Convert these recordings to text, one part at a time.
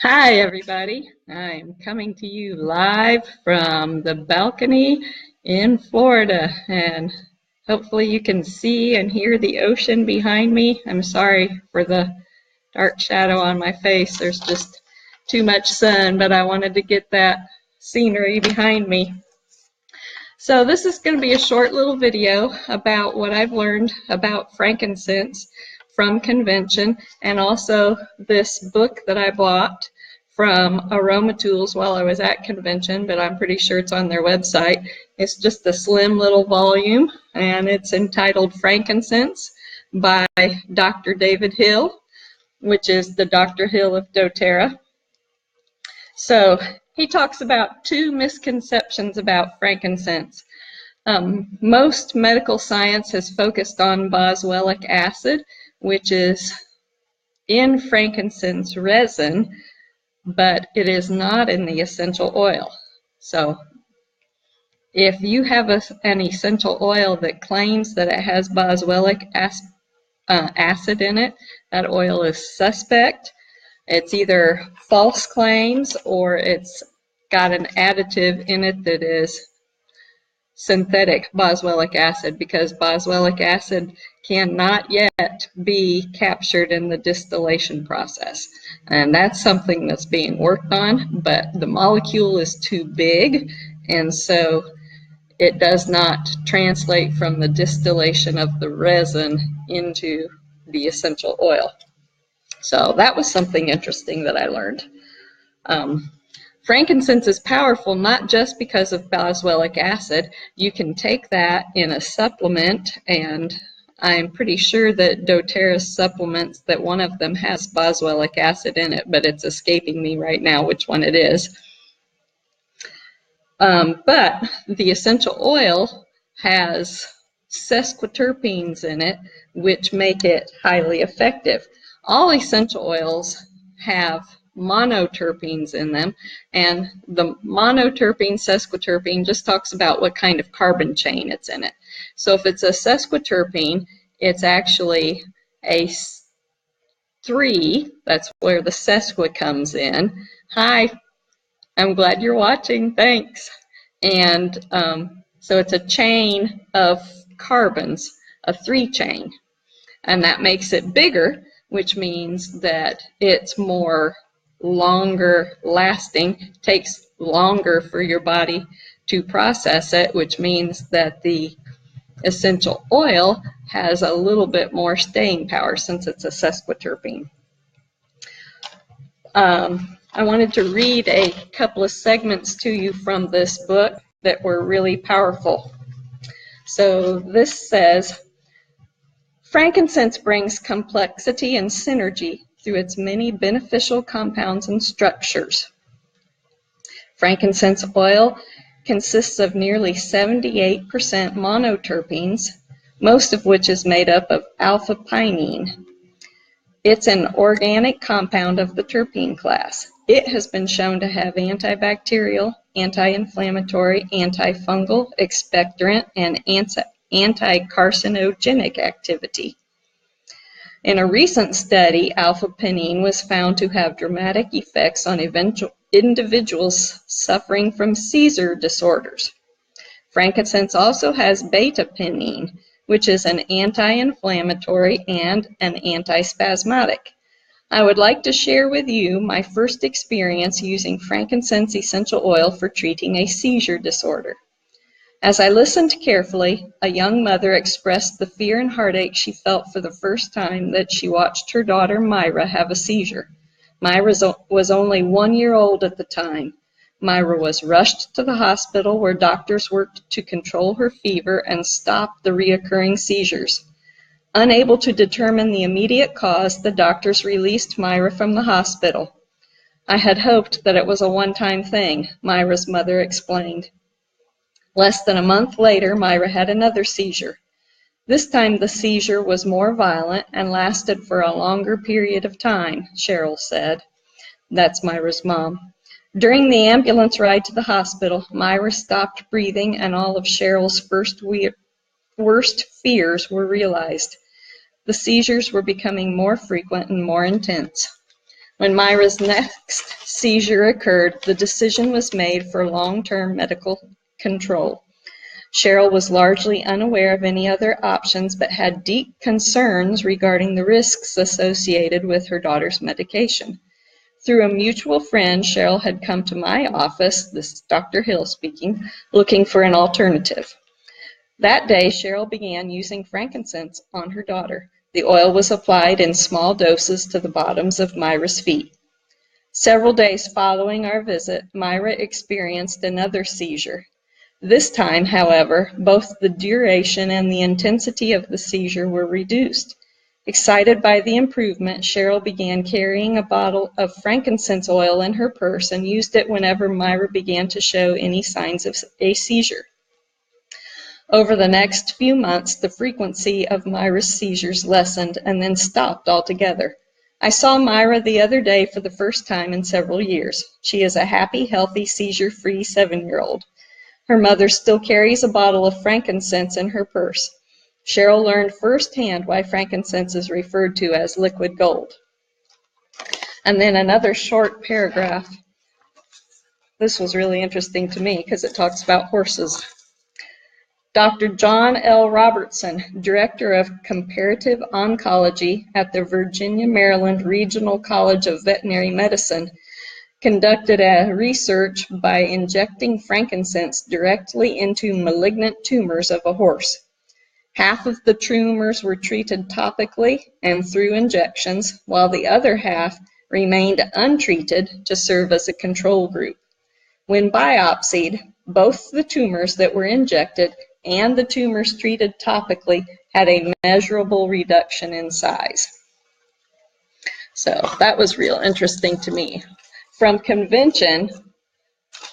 Hi, everybody. I'm coming to you live from the balcony in Florida, and hopefully you can see and hear the ocean behind me. I'm sorry for the dark shadow on my face. There's just too much sun, but I wanted to get that scenery behind me. So this is going to be a short little video about what I've learned about frankincense from convention, and also this book that I bought from Aroma Tools while I was at convention, but I'm pretty sure it's on their website. It's just a slim little volume, and it's entitled Frankincense by Dr. David Hill, which is the Dr. Hill of doTERRA. So he talks about two misconceptions about frankincense. Most medical science has focused on boswellic acid, which is in frankincense resin, but it is not in the essential oil. So if you have an essential oil that claims that it has boswellic acid in it, that oil is suspect. It's either false claims or it's got an additive in it that is synthetic boswellic acid, because boswellic acid cannot yet be captured in the distillation process. And that's something that's being worked on, but the molecule is too big, and so it does not translate from the distillation of the resin into the essential oil. So that was something interesting that I learned. Frankincense is powerful not just because of boswellic acid. You can take that in a supplement, and I'm pretty sure that doTERRA's supplements, that one of them has boswellic acid in it, but it's escaping me right now which one it is. But the essential oil has sesquiterpenes in it, which make it highly effective. All essential oils have monoterpenes in them, and the monoterpene sesquiterpene just talks about what kind of carbon chain it's in it. So if it's a sesquiterpene, it's actually a 3. That's where the sesqui comes in. Hi, I'm glad you're watching. Thanks. And so it's a chain of carbons, a 3 chain, and that makes it bigger, which means that it's more longer lasting, takes longer for your body to process it, which means that the essential oil has a little bit more staying power since it's a sesquiterpene. I wanted to read a couple of segments to you from this book that were really powerful. So this says, frankincense brings complexity and synergy through its many beneficial compounds and structures. Frankincense oil consists of nearly 78% monoterpenes, most of which is made up of alpha-pinene. It's an organic compound of the terpene class. It has been shown to have antibacterial, anti-inflammatory, antifungal, expectorant, and anti-carcinogenic activity. In a recent study, alpha-pinene was found to have dramatic effects on individuals suffering from seizure disorders. Frankincense also has beta-pinene, which is an anti-inflammatory and an antispasmodic. I would like to share with you my first experience using frankincense essential oil for treating a seizure disorder. As I listened carefully, a young mother expressed the fear and heartache she felt for the first time that she watched her daughter Myra have a seizure. Myra was only 1 year old at the time. Myra was rushed to the hospital where doctors worked to control her fever and stop the reoccurring seizures. Unable to determine the immediate cause, the doctors released Myra from the hospital. I had hoped that it was a one-time thing, Myra's mother explained. Less than a month later, Myra had another seizure. This time the seizure was more violent and lasted for a longer period of time, Cheryl said. That's Myra's mom. During the ambulance ride to the hospital, Myra stopped breathing and all of Cheryl's worst fears were realized. The seizures were becoming more frequent and more intense. When Myra's next seizure occurred, the decision was made for long-term medical control. Cheryl was largely unaware of any other options, but had deep concerns regarding the risks associated with her daughter's medication. Through a mutual friend, Cheryl had come to my office, this is Dr. Hill speaking, looking for an alternative. That day, Cheryl began using frankincense on her daughter. The oil was applied in small doses to the bottoms of Myra's feet. Several days following our visit, Myra experienced another seizure. This time, however, both the duration and the intensity of the seizure were reduced. Excited by the improvement, Cheryl began carrying a bottle of frankincense oil in her purse and used it whenever Myra began to show any signs of a seizure. Over the next few months, the frequency of Myra's seizures lessened and then stopped altogether. I saw Myra the other day for the first time in several years. She is a happy, healthy, seizure-free 7-year-old. Her mother still carries a bottle of frankincense in her purse. Cheryl learned firsthand why frankincense is referred to as liquid gold. And then another short paragraph. This was really interesting to me because it talks about horses. Dr. John L. Robertson, Director of Comparative Oncology at the Virginia-Maryland Regional College of Veterinary Medicine, conducted a research by injecting frankincense directly into malignant tumors of a horse. Half of the tumors were treated topically and through injections, while the other half remained untreated to serve as a control group. When biopsied, both the tumors that were injected and the tumors treated topically had a measurable reduction in size. So that was real interesting to me. From convention,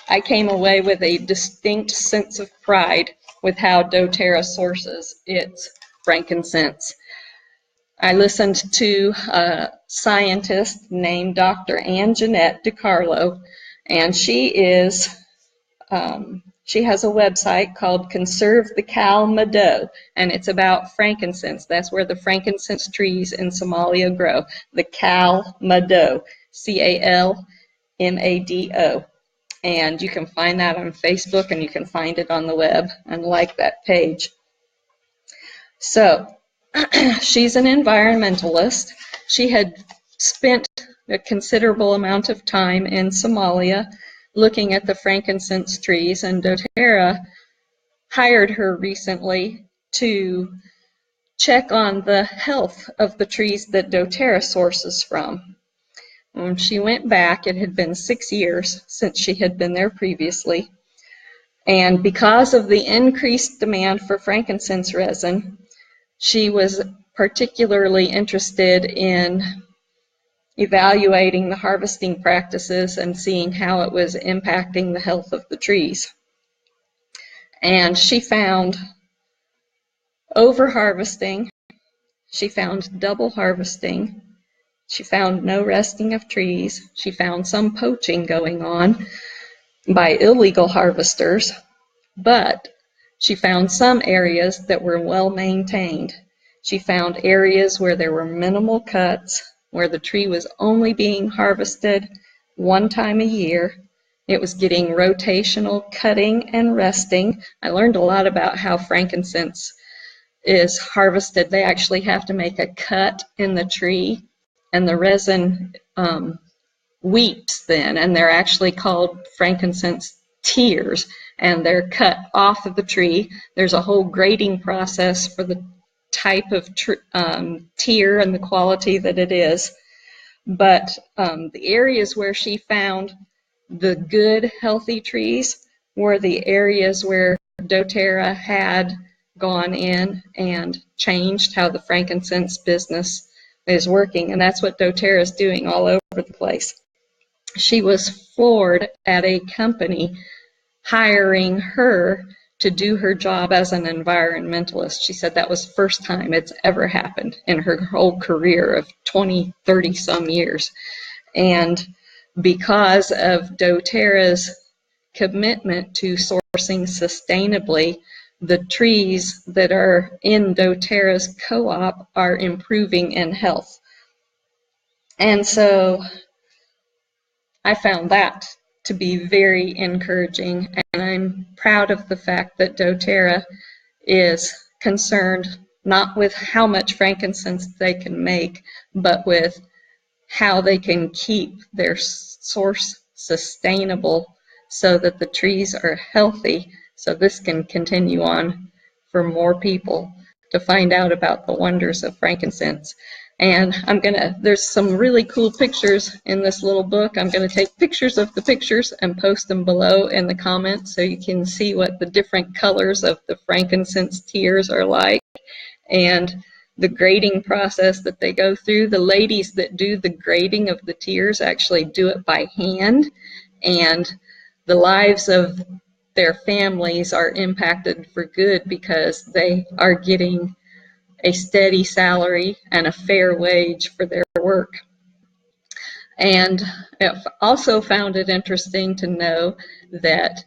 I came away with a distinct sense of pride with how doTERRA sources its frankincense. I listened to a scientist named Dr. Ann Jeanette DiCarlo, and she has a website called Conserve the Cal Mado, and it's about frankincense. That's where the frankincense trees in Somalia grow, the Cal Mado, CALMADO. And you can find that on Facebook, and you can find it on the web and like that page. So she's an environmentalist. She had spent a considerable amount of time in Somalia looking at the frankincense trees, and doTERRA hired her recently to check on the health of the trees that doTERRA sources from. When she went back, it had been 6 years since she had been there previously, and because of the increased demand for frankincense resin, she was particularly interested in evaluating the harvesting practices and seeing how it was impacting the health of the trees. And she found over-harvesting, she found double harvesting, she found no resting of trees, she found some poaching going on by illegal harvesters, but she found some areas that were well maintained. She found areas where there were minimal cuts, where the tree was only being harvested one time a year. It was getting rotational cutting and resting. I learned a lot about how frankincense is harvested. They actually have to make a cut in the tree, and the resin weeps then, and they're actually called frankincense tears, and they're cut off of the tree. There's a whole grading process for the type of tear and the quality that it is. But the areas where she found the good, healthy trees were the areas where doTERRA had gone in and changed how the frankincense business is working, and that's what doTERRA is doing all over the place. She was floored at a company hiring her to do her job as an environmentalist. She said that was the first time it's ever happened in her whole career of 20, 30 some years. And because of doTERRA's commitment to sourcing sustainably, the trees that are in doTERRA's co-op are improving in health. And so I found that to be very encouraging, and I'm proud of the fact that doTERRA is concerned not with how much frankincense they can make, but with how they can keep their source sustainable so that the trees are healthy, so this can continue on for more people to find out about the wonders of frankincense. And there's some really cool pictures in this little book. I'm going to take pictures of the pictures and post them below in the comments so you can see what the different colors of the frankincense tears are like, and the grading process that they go through. The ladies that do the grading of the tears actually do it by hand, and the lives of their families are impacted for good because they are getting a steady salary and a fair wage for their work. And I've also found it interesting to know that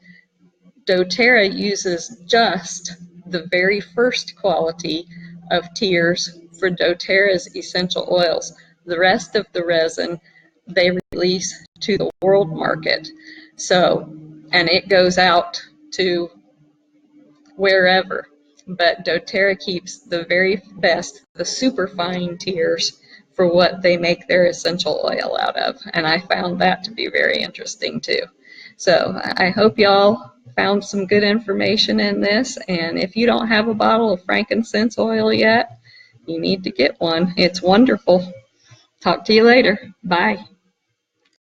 doTERRA uses just the very first quality of tears for doTERRA's essential oils. The rest of the resin they release to the world market. So, and it goes out to wherever. But doTERRA keeps the very best, the superfine tears, for what they make their essential oil out of. And I found that to be very interesting too. So I hope y'all found some good information in this. And if you don't have a bottle of frankincense oil yet, you need to get one. It's wonderful. Talk to you later. Bye.